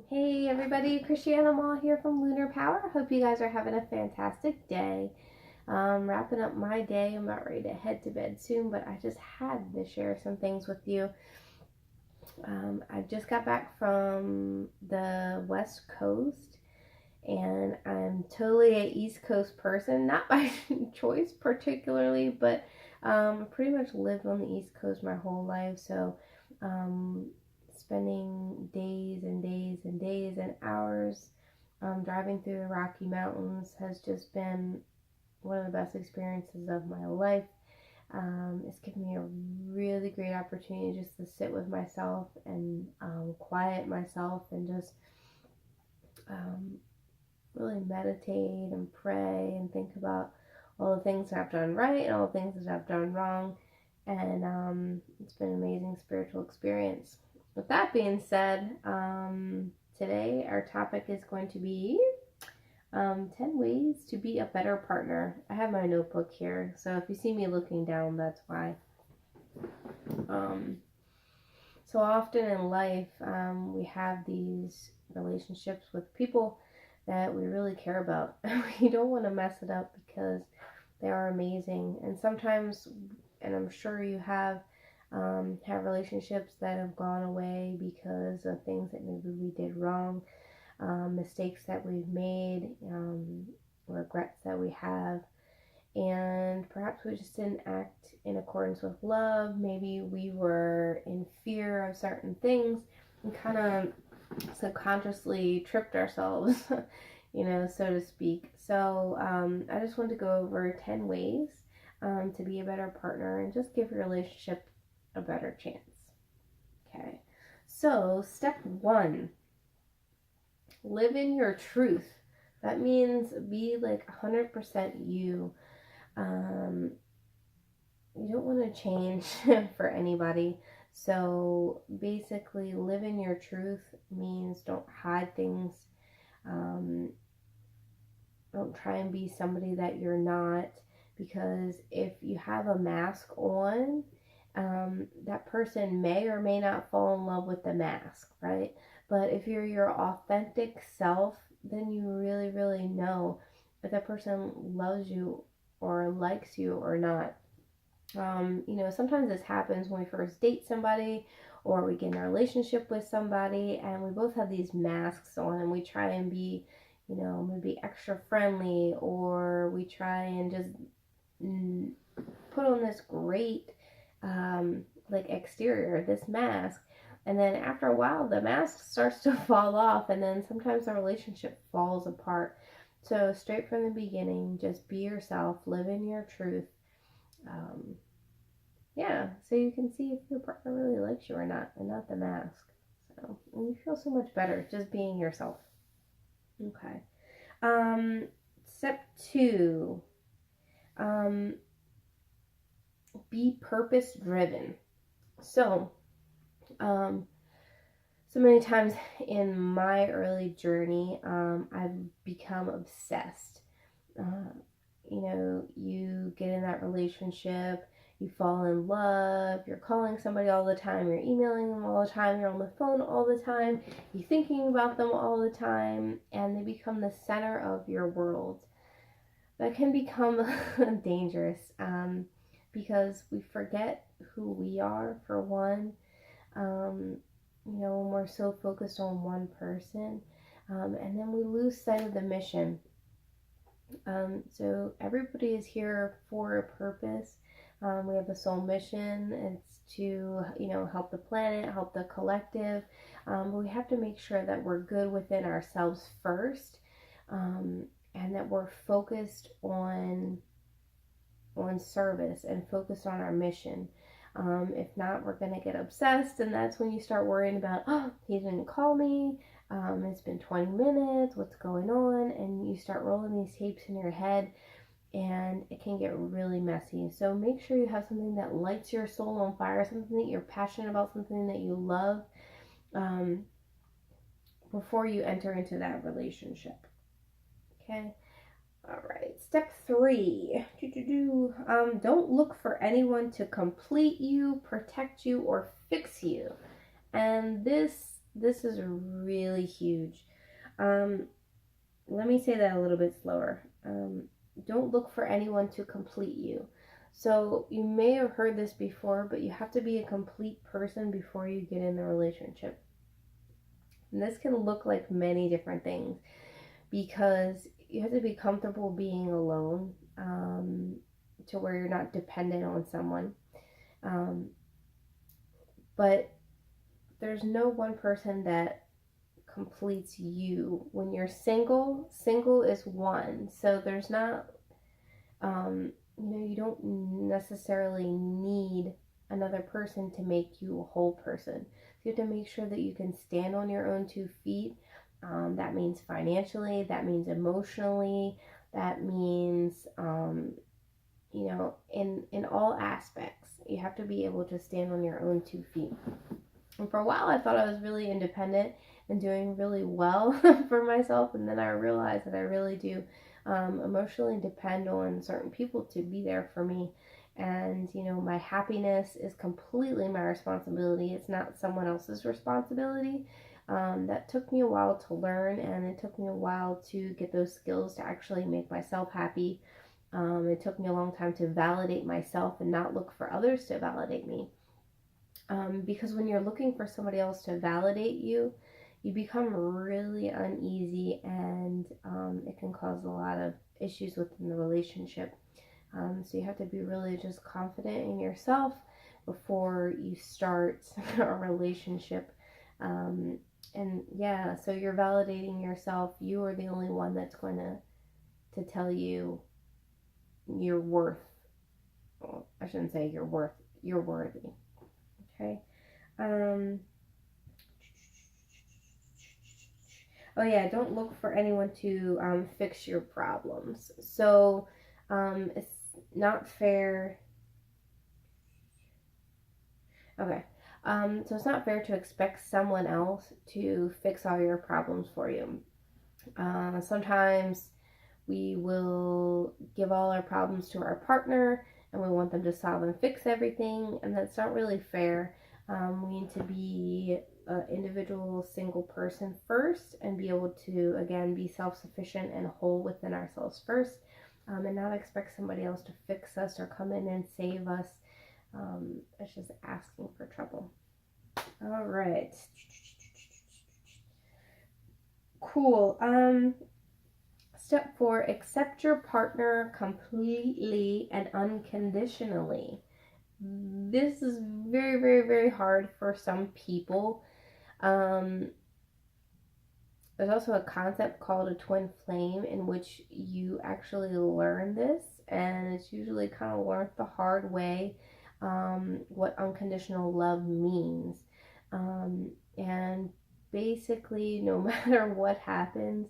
Hey everybody, Christiana Mall here from Lunar Power. Hope you guys are having a fantastic day. Wrapping up my day. I'm about ready to head to bed soon, but I just had to share some things with you. I just got back from the West Coast and I'm totally a East Coast person, not by choice particularly, but I pretty much lived on the East Coast my whole life, so spending days and days and days and hours driving through the Rocky Mountains has just been one of the best experiences of my life. It's given me a really great opportunity just to sit with myself and quiet myself and just um, really meditate and pray and think about all the things that I've done right and all the things that I've done wrong. And it's been an amazing spiritual experience. With that being said, today our topic is going to be 10 ways to be a better partner. I have my notebook here, so if you see me looking down, that's why. So often in life, we have these relationships with people that we really care about. We don't want to mess it up because they are amazing. And sometimes, and I'm sure you have relationships that have gone away because of things that maybe we did wrong, mistakes that we've made, regrets that we have, and perhaps we just didn't act in accordance with love. Maybe we were in fear of certain things and kind of subconsciously tripped ourselves, so to speak. So I just wanted to go over 10 ways to be a better partner and just give your relationship a better chance. Okay, so step 1, live in your truth. That means be like 100% you. You don't want to change for anybody. So basically, live in your truth means don't hide things. Don't try and be somebody that you're not, because if you have a mask on, that person may or may not fall in love with the mask, right? But if you're your authentic self, then you really, really know if that person loves you or likes you or not. Sometimes this happens when we first date somebody or we get in a relationship with somebody and we both have these masks on and we try and be, maybe extra friendly, or we try and just put on this great, exterior, this mask. And then after a while, the mask starts to fall off, and then sometimes the relationship falls apart. So, straight from the beginning, just be yourself, live in your truth. So you can see if your partner really likes you or not, and not the mask. So, and you feel so much better just being yourself. Okay. Step 2, be purpose driven. So, so many times in my early journey, I've become obsessed. You get in that relationship, you fall in love, you're calling somebody all the time, you're emailing them all the time, you're on the phone all the time, you're thinking about them all the time, and they become the center of your world. That can become dangerous because we forget who we are, for one. When we're so focused on one person, and then we lose sight of the mission. So everybody is here for a purpose. We have a soul mission. It's to, help the planet, help the collective. But we have to make sure that we're good within ourselves first, and that we're focused on service and focused on our mission. If not, we're going to get obsessed, and that's when you start worrying about, oh, he didn't call me. It's been 20 minutes. What's going on? And you start rolling these tapes in your head, and it can get really messy. So make sure you have something that lights your soul on fire, something that you're passionate about, something that you love, before you enter into that relationship. Okay. All right. Step 3. Don't look for anyone to complete you, protect you, or fix you. And this this is really huge. Let me say that a little bit slower. Don't look for anyone to complete you. So you may have heard this before, but you have to be a complete person before you get in a relationship. And this can look like many different things, because you have to be comfortable being alone, to where you're not dependent on someone. Um, but there's no one person that completes you. When you're single, single is one. So there's not, you don't necessarily need another person to make you a whole person. So you have to make sure that you can stand on your own 2 feet. That means financially, that means emotionally, that means, in all aspects. You have to be able to stand on your own 2 feet. And for a while, I thought I was really independent and doing really well for myself. And then I realized that I really do emotionally depend on certain people to be there for me. And, my happiness is completely my responsibility. It's not someone else's responsibility. That took me a while to learn, and it took me a while to get those skills to actually make myself happy. It took me a long time to validate myself and not look for others to validate me. Because when you're looking for somebody else to validate you, you become really uneasy, and it can cause a lot of issues within the relationship. So you have to be really just confident in yourself before you start a relationship. And yeah, so you're validating yourself. You are the only one that's going to tell you you're worth. Well, I shouldn't say you're worth. You're worthy. Okay. Oh yeah, don't look for anyone to fix your problems. So it's not fair. Okay. So it's not fair to expect someone else to fix all your problems for you. Sometimes we will give all our problems to our partner, and we want them to solve and fix everything, and that's not really fair. We need to be an individual single person first, and be able to, again, be self-sufficient and whole within ourselves first, and not expect somebody else to fix us or come in and save us. It's just asking for trouble. All right. Cool. Step 4, accept your partner completely and unconditionally. This is very, very, very hard for some people. There's also a concept called a twin flame, in which you actually learn this, and it's usually kind of learned the hard way, what unconditional love means. And basically, no matter what happens,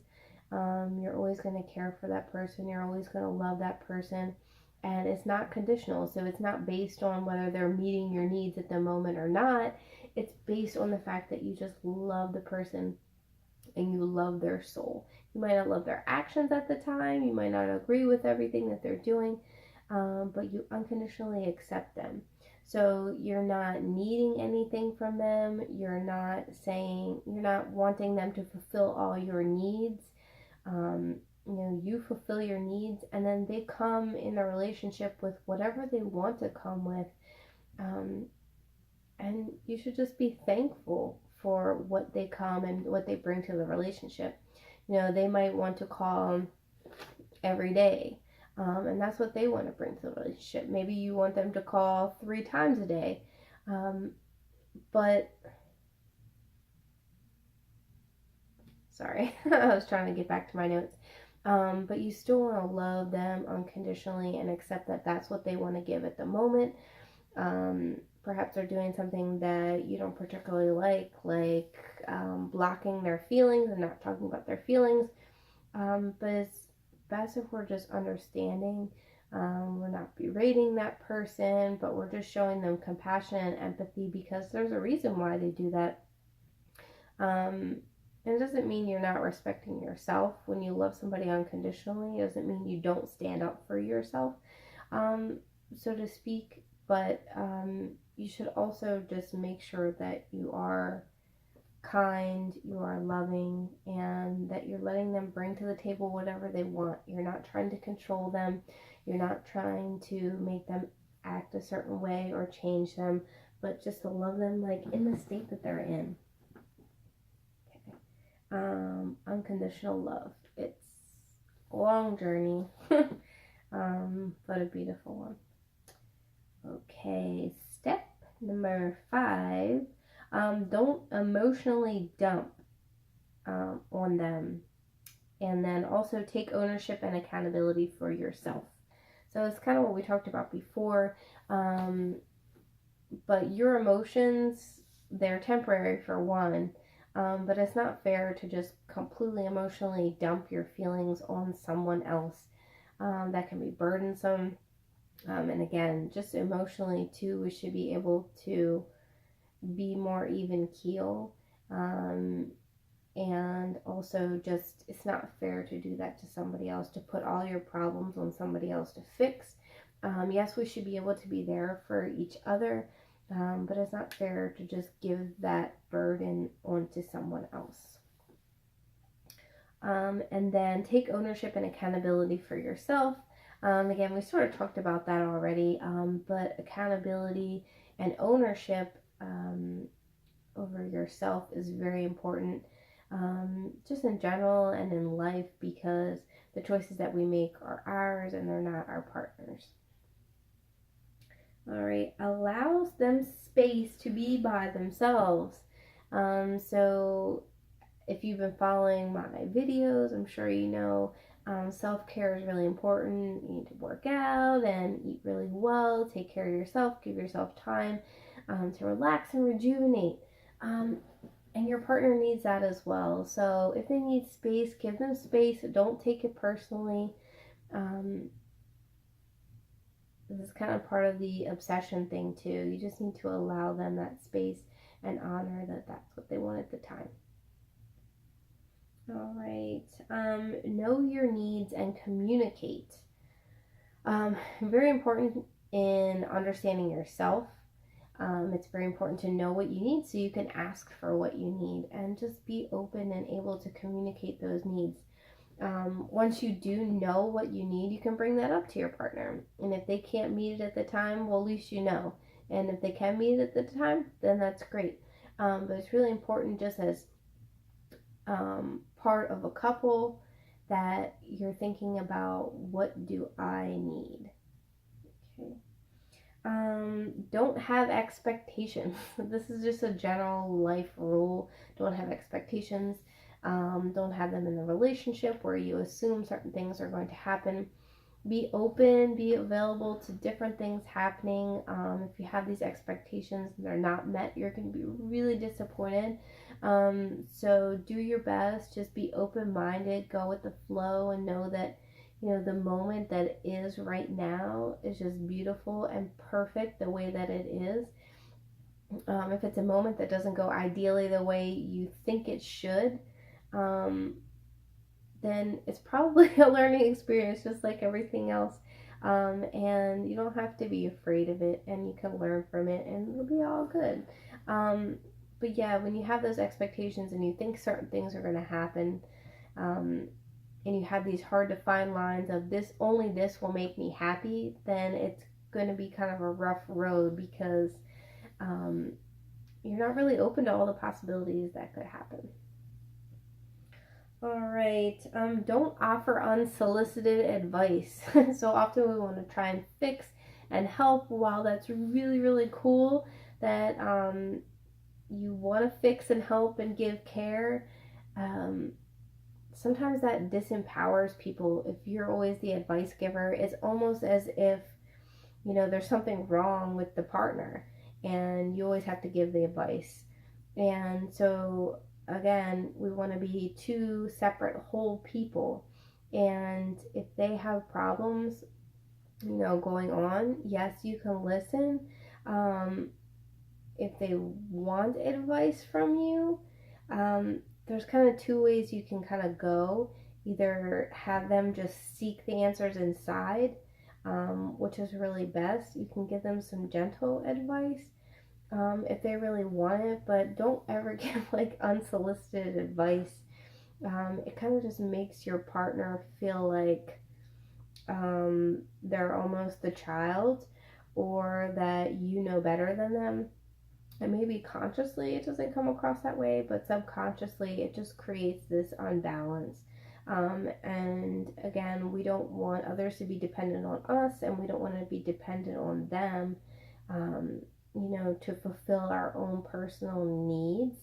you're always going to care for that person. You're always going to love that person. And it's not conditional. So it's not based on whether they're meeting your needs at the moment or not. It's based on the fact that you just love the person and you love their soul. You might not love their actions at the time. You might not agree with everything that they're doing. But you unconditionally accept them. So you're not needing anything from them. You're not wanting them to fulfill all your needs. You fulfill your needs, and then they come in a relationship with whatever they want to come with. And you should just be thankful for what they come and what they bring to the relationship. They might want to call every day. And that's what they want to bring to the relationship. Maybe you want them to call 3 times a day. But sorry, I was trying to get back to my notes. But you still want to love them unconditionally and accept that that's what they want to give at the moment. Perhaps they're doing something that you don't particularly like blocking their feelings and not talking about their feelings. But it's best if we're just understanding. We're not berating that person, but we're just showing them compassion and empathy, because there's a reason why they do that. And it doesn't mean you're not respecting yourself. When you love somebody unconditionally, it doesn't mean you don't stand up for yourself, so to speak. But you should also just make sure that you are kind, you are loving, and that you're letting them bring to the table whatever they want. You're not trying to control them. You're not trying to make them act a certain way or change them, but just to love them like in the state that they're in. Okay. Unconditional love. It's a long journey, but a beautiful one. Okay, step number 5. Don't emotionally dump on them. And then also take ownership and accountability for yourself. So it's kind of what we talked about before. But your emotions, they're temporary for one. But it's not fair to just completely emotionally dump your feelings on someone else. That can be burdensome. And again, just emotionally too, we should be able to be more even keel. And also just, it's not fair to do that to somebody else, to put all your problems on somebody else to fix. Yes, we should be able to be there for each other, but it's not fair to just give that burden onto someone else. And then take ownership and accountability for yourself. Again, we sort of talked about that already, but accountability and ownership over yourself is very important, just in general and in life, because the choices that we make are ours and they're not our partners. All right, allows them space to be by themselves. So if you've been following my videos, I'm sure you know self-care is really important. You need to work out and eat really well, take care of yourself, give yourself time to relax and rejuvenate. And your partner needs that as well. So if they need space, give them space. Don't take it personally. This is kind of part of the obsession thing too. You just need to allow them that space and honor that that's what they want at the time. All right. Know your needs and communicate. Very important in understanding yourself. It's very important to know what you need so you can ask for what you need and just be open and able to communicate those needs. Once you do know what you need, you can bring that up to your partner. And if they can't meet it at the time, well, at least you know. And if they can meet it at the time, then that's great. But it's really important, just as part of a couple, that you're thinking about, what do I need? Okay. Don't have expectations. This is just a general life rule. Don't have expectations. Don't have them in the relationship where you assume certain things are going to happen. Be open, be available to different things happening. If you have these expectations and they're not met, you're going to be really disappointed. So do your best. Just be open-minded, go with the flow, and know that the moment that it is right now is just beautiful and perfect the way that it is. If it's a moment that doesn't go ideally the way you think it should, then it's probably a learning experience just like everything else. And you don't have to be afraid of it, and you can learn from it, and it'll be all good. But yeah, when you have those expectations and you think certain things are going to happen, and you have these hard to find lines of only this will make me happy, then it's going to be kind of a rough road, because you're not really open to all the possibilities that could happen. All right, don't offer unsolicited advice. So often we want to try and fix and help. While that's really, really cool that you want to fix and help and give care, sometimes that disempowers people. If you're always the advice giver, it's almost as if, there's something wrong with the partner and you always have to give the advice. And so, again, we want to be two separate whole people. And if they have problems, going on, yes, you can listen. If they want advice from you, there's kind of two ways you can kind of go. Either have them just seek the answers inside, which is really best. You can give them some gentle advice, if they really want it, but don't ever give like unsolicited advice. It kind of just makes your partner feel like they're almost the child, or that you know better than them. And maybe consciously it doesn't come across that way, but subconsciously it just creates this unbalance. And again, we don't want others to be dependent on us, and we don't want to be dependent on them, um, to fulfill our own personal needs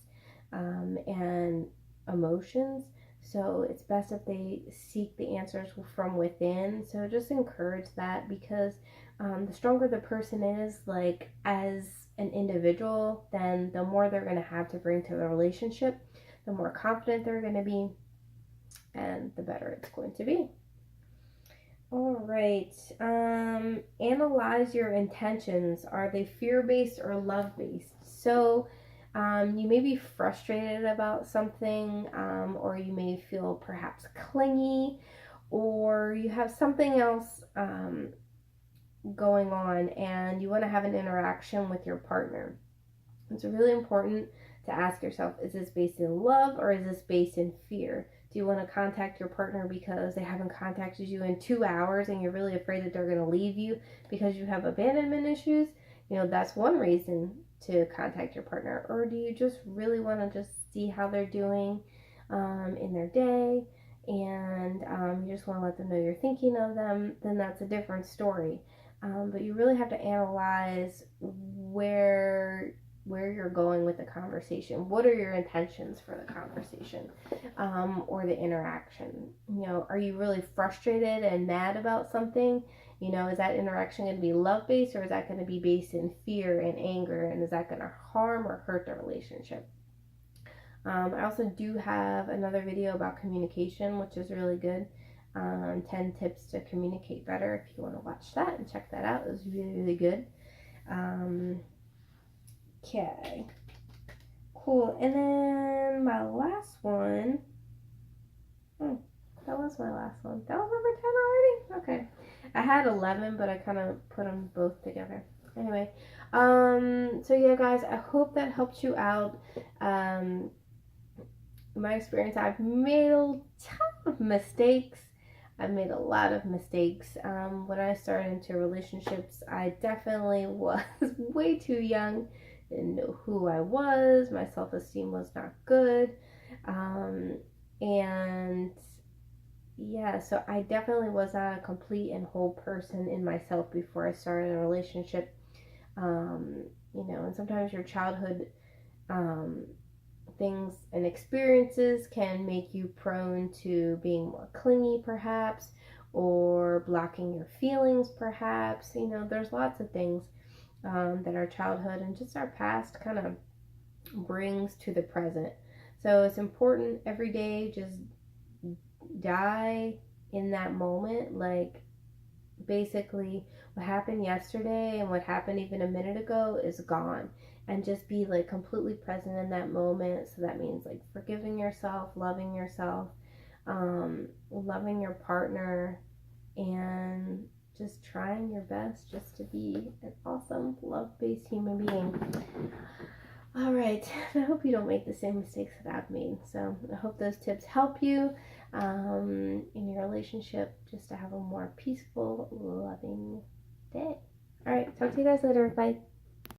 and emotions. So it's best if they seek the answers from within. So just encourage that, because the stronger the person is, like as an individual, then the more they're going to have to bring to the relationship, the more confident they're going to be, and the better it's going to be. All right. Analyze your intentions. Are they fear-based or love-based? So you may be frustrated about something, or you may feel perhaps clingy, or you have something else going on and you want to have an interaction with your partner. It's really important to ask yourself, is this based in love or is this based in fear? Do you want to contact your partner because they haven't contacted you in 2 hours and you're really afraid that they're going to leave you because you have abandonment issues? That's one reason to contact your partner. Or do you just really want to just see how they're doing in their day, and you just want to let them know you're thinking of them? Then that's a different story. But you really have to analyze where you're going with the conversation. What are your intentions for the conversation or the interaction? Are you really frustrated and mad about something? Is that interaction going to be love-based, or is that going to be based in fear and anger? And is that going to harm or hurt the relationship? I also do have another video about communication, which is really good. 10 tips to communicate better, if you want to watch that and check that out. It was really, really good. Okay, cool. And then my last one, that was my last one. That was number 10 already? Okay. I had 11, but I kind of put them both together. Anyway, so yeah, guys, I hope that helped you out. My experience, I've made a ton of mistakes. I've made a lot of mistakes. When I started into relationships, I definitely was way too young, didn't know who I was, my self-esteem was not good, and yeah, so I definitely was not a complete and whole person in myself before I started a relationship. And sometimes your childhood things and experiences can make you prone to being more clingy, perhaps, or blocking your feelings, perhaps. There's lots of things that our childhood and just our past kind of brings to the present. So it's important every day, just die in that moment. Like, basically, what happened yesterday and what happened even a minute ago is gone, and just be like completely present in that moment. So that means like forgiving yourself, loving your partner, and just trying your best just to be an awesome love-based human being. All right, I hope you don't make the same mistakes that I've made. So I hope those tips help you in your relationship, just to have a more peaceful, loving day. All right, talk to you guys later. Bye.